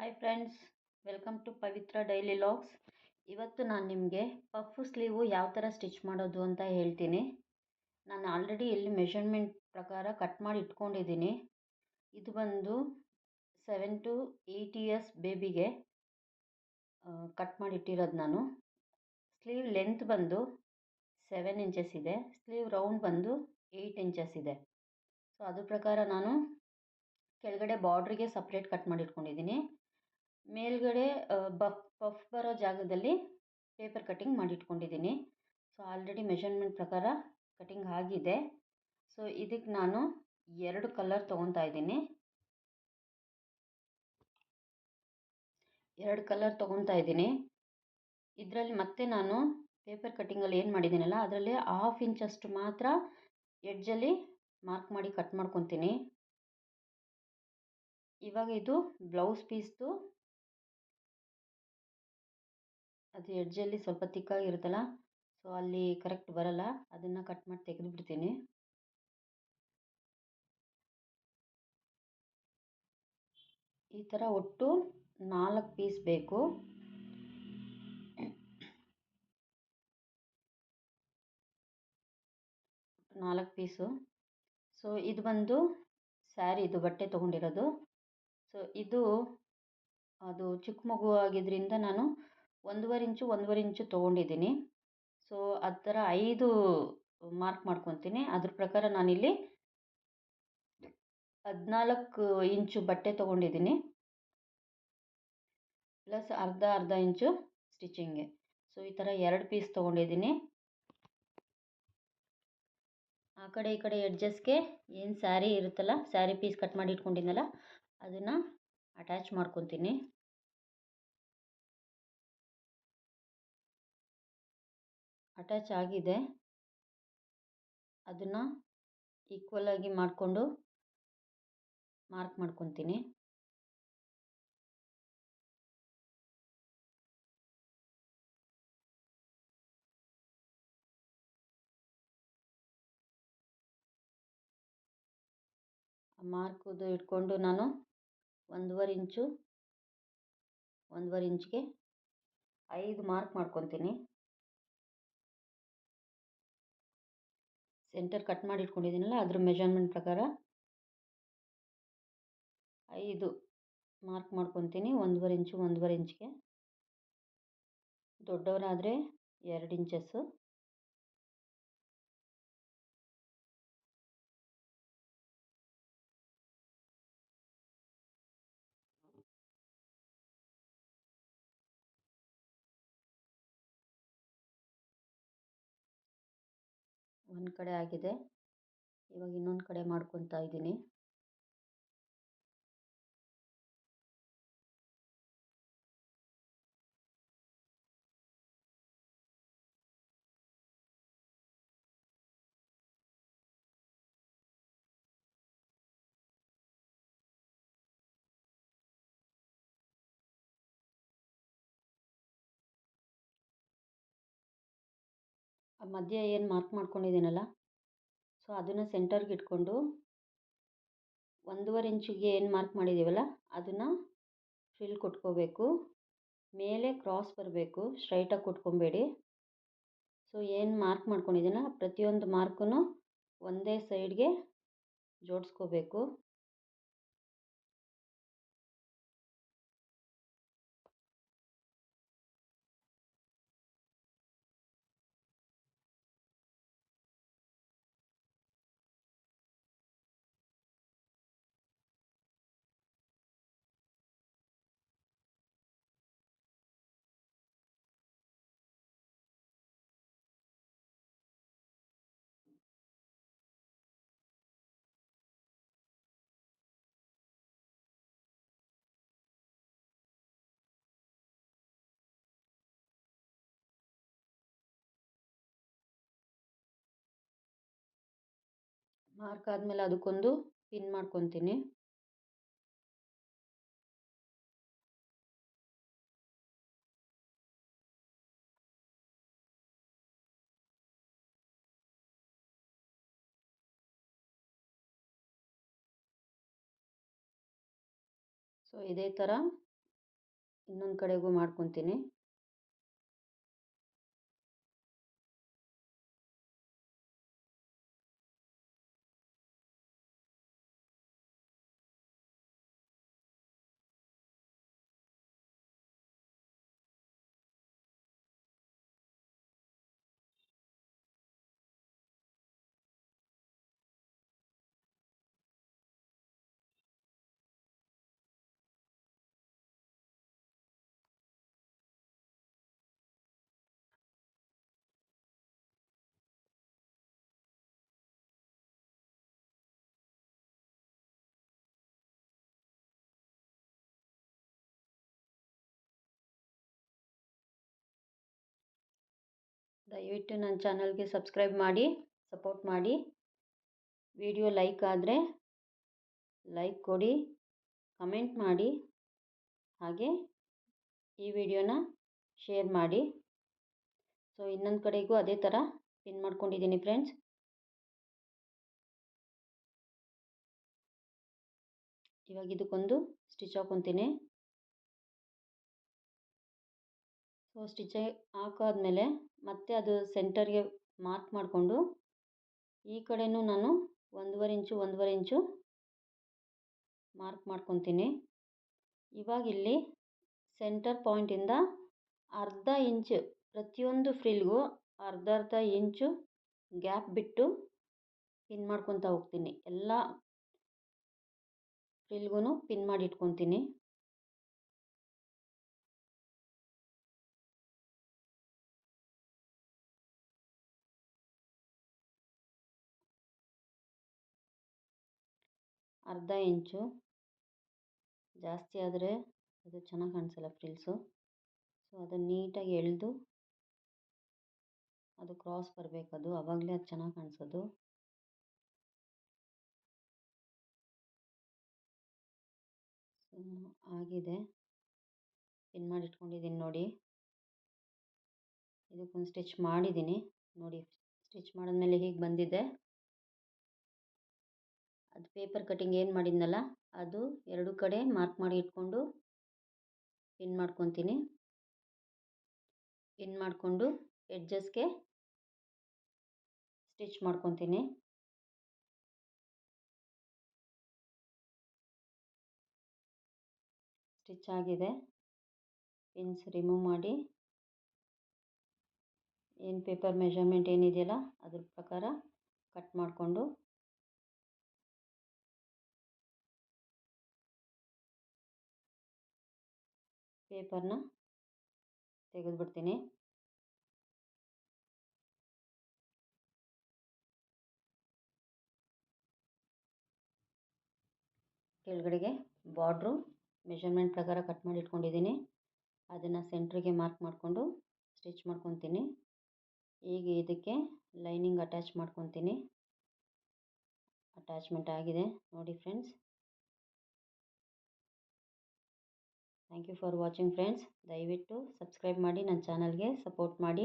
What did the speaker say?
Hi friends, welcome to Pavitra daily logs. ಇವತ್ತು ನಾನು ನಿಮಗೆ ಪಫ್ ಸ್ಲೀವು ಯಾವ ಥರ ಸ್ಟಿಚ್ ಮಾಡೋದು ಅಂತ ಹೇಳ್ತೀನಿ. ನಾನು ಆಲ್ರೆಡಿ ಇಲ್ಲಿ ಮೆಷರ್ಮೆಂಟ್ ಪ್ರಕಾರ ಕಟ್ ಮಾಡಿ ಇಟ್ಕೊಂಡಿದ್ದೀನಿ. ಇದು ಬಂದು 7 to 8 ಇಯರ್ಸ್ ಬೇಬಿಗೆ ಕಟ್ ಮಾಡಿ ಇಟ್ಟಿರೋದು ನಾನು. ಸ್ಲೀವ್ ಲೆಂತ್ ಬಂದು 7 ಇಂಚಸ್ ಇದೆ, ಸ್ಲೀವ್ ರೌಂಡ್ ಬಂದು 8 ಇಂಚಸ್ ಇದೆ. ಸೊ ಅದ್ರ ಪ್ರಕಾರ ನಾನು ಕೆಳಗಡೆ ಬಾರ್ಡ್ರಿಗೆ ಸಪ್ರೇಟ್ ಕಟ್ ಮಾಡಿ ಇಟ್ಕೊಂಡಿದ್ದೀನಿ. ಮೇಲ್ಗಡೆ ಪಫ್ ಬರೋ ಜಾಗದಲ್ಲಿ ಪೇಪರ್ ಕಟ್ಟಿಂಗ್ ಮಾಡಿಟ್ಕೊಂಡಿದ್ದೀನಿ. ಸೊ ಆಲ್ರೆಡಿ ಮೆಷರ್ಮೆಂಟ್ ಪ್ರಕಾರ ಕಟ್ಟಿಂಗ್ ಆಗಿದೆ. ಸೊ ಇದಕ್ಕೆ ನಾನು 2 ಕಲರ್ ತೊಗೊತಾ ಇದ್ದೀನಿ. 2 ಕಲರ್ ತೊಗೊತಾ ಇದ್ದೀನಿ. ಇದರಲ್ಲಿ ಮತ್ತೆ ನಾನು ಪೇಪರ್ ಕಟ್ಟಿಂಗಲ್ಲಿ ಏನು ಮಾಡಿದ್ದೀನಲ್ಲ ಅದರಲ್ಲಿ 1/2 ಇಂಚಷ್ಟು ಮಾತ್ರ ಎಡ್ಜಲ್ಲಿ ಮಾರ್ಕ್ ಮಾಡಿ ಕಟ್ ಮಾಡ್ಕೊತೀನಿ. ಇವಾಗ ಇದು ಬ್ಲೌಸ್ ಪೀಸ್ದು ಅದು ಎಡ್ಜಲ್ಲಿ ಸ್ವಲ್ಪ ತಿಕ್ಕಾಗಿರುತ್ತಲ್ಲ, ಸೊ ಅಲ್ಲಿ ಕರೆಕ್ಟ್ ಬರಲ್ಲ, ಅದನ್ನು ಕಟ್ ಮಾಡಿ ತೆಗೆದುಬಿಡ್ತೀನಿ. ಈ ಥರ ಒಟ್ಟು 4 ಪೀಸ್ ಬೇಕು. ಪೀಸು. ಸೊ ಇದು ಬಂದು ಸ್ಯಾರಿ, ಇದು ಬಟ್ಟೆ ತೊಗೊಂಡಿರೋದು. ಸೊ ಇದು ಅದು ಚಿಕ್ಕ ಮಗು ಆಗಿದ್ದರಿಂದ ನಾನು 1.5 ಇಂಚು ತೊಗೊಂಡಿದ್ದೀನಿ. ಸೊ ಆ ಥರ 5 ಮಾರ್ಕ್ ಮಾಡ್ಕೊತೀನಿ. ಅದ್ರ ಪ್ರಕಾರ ನಾನಿಲ್ಲಿ 14 ಇಂಚು ಬಟ್ಟೆ ತೊಗೊಂಡಿದ್ದೀನಿ, ಪ್ಲಸ್ ಅರ್ಧ ಇಂಚು ಸ್ಟಿಚಿಂಗ್ಗೆ. ಸೊ ಈ ಥರ 2 ಪೀಸ್ ತೊಗೊಂಡಿದ್ದೀನಿ. ಆ ಕಡೆ ಈ ಕಡೆ ಎಡ್ಜಸ್ಗೆ ಏನು ಸ್ಯಾರಿ ಇರುತ್ತಲ್ಲ, ಸ್ಯಾರಿ ಪೀಸ್ ಕಟ್ ಮಾಡಿ ಇಟ್ಕೊಂಡಿದ್ದೆನಲ್ಲ ಅದನ್ನು ಅಟ್ಯಾಚ್ ಮಾಡ್ಕೊತೀನಿ. ಅಟ್ಯಾಚ್ ಆಗಿದೆ, ಅದನ್ನು ಈಕ್ವಲ್ ಆಗಿ ಮಾಡಿಕೊಂಡು ಮಾರ್ಕ್ ಮಾಡ್ಕೊತೀನಿ. ಮಾರ್ಕುದು ಇಟ್ಕೊಂಡು ನಾನು 1.5 ಇಂಚ್ಗೆ 5 ಮಾರ್ಕ್ ಮಾಡ್ಕೊತೀನಿ. ಸೆಂಟರ್ ಕಟ್ ಮಾಡಿ ಇಟ್ಕೊಂಡಿದ್ದೀನಲ್ಲ ಅದ್ರ ಮೆಜರ್ಮೆಂಟ್ ಪ್ರಕಾರ 5 ಮಾರ್ಕ್ ಮಾಡ್ಕೊತೀನಿ. 1.5 ಇಂಚ್ಗೆ. ದೊಡ್ಡವರಾದರೆ 2 ಇಂಚಸ್ಸು. ಒಂದು ಕಡೆ ಆಗಿದೆ, ಇವಾಗ ಇನ್ನೊಂದು ಕಡೆ ಮಾಡ್ಕೊತಾ ಇದ್ದೀನಿ. ಮಧ್ಯೆ ಏನು ಮಾರ್ಕ್ ಮಾಡ್ಕೊಂಡಿದ್ದೀನಲ್ಲ, ಸೊ ಅದನ್ನು ಸೆಂಟರ್ಗೆ ಇಟ್ಕೊಂಡು 1.5 ಇಂಚಿಗೆ ಏನು ಮಾರ್ಕ್ ಮಾಡಿದ್ದೀವಲ್ಲ ಅದನ್ನು ಫ್ರಿಲ್ ಕೊಟ್ಕೋಬೇಕು. ಮೇಲೆ ಕ್ರಾಸ್ ಬರಬೇಕು, ಸ್ಟ್ರೈಟಾಗಿ ಕೊಟ್ಕೊಬೇಡಿ. ಸೊ ಏನು ಮಾರ್ಕ್ ಮಾಡ್ಕೊಂಡಿದ್ದೀನಲ್ಲ ಪ್ರತಿಯೊಂದು ಮಾರ್ಕೂ ಒಂದೇ ಸೈಡ್ಗೆ ಜೋಡಿಸ್ಕೋಬೇಕು. ಮಾರ್ಕ್ ಆದಮೇಲೆ ಅದಕ್ಕೊಂದು ಪಿನ್ ಮಾಡ್ಕೊತೀನಿ. ಸೊ ಇದೇ ಥರ ಇನ್ನೊಂದು ಕಡೆಗೂ ಮಾಡ್ಕೊತೀನಿ. ದಯವಿಟ್ಟು ನನ್ನ ಚಾನಲ್ಗೆ ಸಬ್ಸ್ಕ್ರೈಬ್ ಮಾಡಿ, ಸಪೋರ್ಟ್ ಮಾಡಿ. ವಿಡಿಯೋ ಲೈಕ್ ಆದರೆ ಲೈಕ್ ಕೊಡಿ, ಕಮೆಂಟ್ ಮಾಡಿ, ಹಾಗೆ ಈ ವಿಡಿಯೋನ ಶೇರ್ ಮಾಡಿ. ಸೊ ಇನ್ನೊಂದು ಕಡೆಗೂ ಅದೇ ಥರ ಪಿನ್ ಮಾಡ್ಕೊಂಡಿದ್ದೀನಿ ಫ್ರೆಂಡ್ಸ್. ಇವಾಗ ಇದಕ್ಕೊಂದು ಸ್ಟಿಚ್ ಹಾಕ್ಕೊತೀನಿ. ಸೊ ಸ್ಟಿಚ್ ಹಾಕಾದ್ಮೇಲೆ ಮತ್ತೆ ಅದು ಸೆಂಟರ್ಗೆ ಮಾರ್ಕ್ ಮಾಡಿಕೊಂಡು ಈ ಕಡೆನೂ ನಾನು 1.5 ಇಂಚು ಮಾರ್ಕ್ ಮಾಡ್ಕೊತೀನಿ. ಇವಾಗ ಇಲ್ಲಿ ಸೆಂಟರ್ ಪಾಯಿಂಟಿಂದ ಅರ್ಧ ಇಂಚು, ಪ್ರತಿಯೊಂದು ಫ್ರಿಲ್ಗೂ ಅರ್ಧ ಇಂಚು ಗ್ಯಾಪ್ ಬಿಟ್ಟು ಪಿನ್ ಮಾಡ್ಕೊತಾ ಹೋಗ್ತೀನಿ. ಎಲ್ಲ ಫ್ರಿಲ್ಗೂ ಪಿನ್ ಮಾಡಿ ಇಟ್ಕೊತೀನಿ. ಅರ್ಧ ಇಂಚು ಜಾಸ್ತಿ ಆದರೆ ಅದು ಚೆನ್ನಾಗಿ ಕಾಣಿಸಲ್ಲ ಫ್ರಿಲ್ಸು. ಸೊ ಅದನ್ನು ನೀಟಾಗಿ ಎಳೆದು ಅದು ಕ್ರಾಸ್ ಬರಬೇಕದು, ಆವಾಗಲೇ ಅದು ಚೆನ್ನಾಗಿ ಕಾಣಿಸೋದು. ಸೊ ಆಗಿದೆ, ಪಿನ್ ಮಾಡಿ ಇಟ್ಕೊಂಡಿದ್ದೀನಿ ನೋಡಿ. ಇದಕ್ಕೊಂದು ಸ್ಟಿಚ್ ಮಾಡಿದ್ದೀನಿ ನೋಡಿ. ಸ್ಟಿಚ್ ಮಾಡಿದ್ಮೇಲೆ ಹೀಗೆ ಬಂದಿದೆ. ಅದು ಪೇಪರ್ ಕಟ್ಟಿಂಗ್ ಏನು ಮಾಡಿದ್ನಲ್ಲ ಅದು ಎರಡು ಕಡೆ ಮಾರ್ಕ್ ಮಾಡಿ ಇಟ್ಕೊಂಡು ಪಿನ್ ಮಾಡ್ಕೊತೀನಿ. ಪಿನ್ ಮಾಡಿಕೊಂಡು ಎಡ್ಜಸ್ಗೆ ಸ್ಟಿಚ್ ಮಾಡ್ಕೊತೀನಿ. ಸ್ಟಿಚ್ ಆಗಿದೆ. ಪಿನ್ಸ್ ರಿಮೂವ್ ಮಾಡಿ ಏನು ಪೇಪರ್ ಮೆಷರ್ಮೆಂಟ್ ಏನಿದೆಯಲ್ಲ ಅದ್ರ ಪ್ರಕಾರ ಕಟ್ ಮಾಡಿಕೊಂಡು ಪೇಪರ್ನ ತೆಗೆದುಬಿಡ್ತೀನಿ. ಕೆಳಗಡೆಗೆ ಬಾರ್ಡ್ರು ಮೆಷರ್ಮೆಂಟ್ ಪ್ರಕಾರ ಕಟ್ ಮಾಡಿ ಇಟ್ಕೊಂಡಿದ್ದೀನಿ. ಅದನ್ನು ಸೆಂಟ್ರಿಗೆ ಮಾರ್ಕ್ ಮಾಡಿಕೊಂಡು ಸ್ಟಿಚ್ ಮಾಡ್ಕೊತೀನಿ. ಈಗ ಇದಕ್ಕೆ ಲೈನಿಂಗ್ ಅಟ್ಯಾಚ್ ಮಾಡ್ಕೊತೀನಿ. ಅಟ್ಯಾಚ್ಮೆಂಟ್ ಆಗಿದೆ ನೋಡಿ friends. Thank you for watching friends. ದಯವಿಟ್ಟು ಸಬ್ಸ್ಕ್ರೈಬ್ ಮಾಡಿ, ನನ್ನ ಚಾನಲ್ಗೆ ಸಪೋರ್ಟ್ ಮಾಡಿ.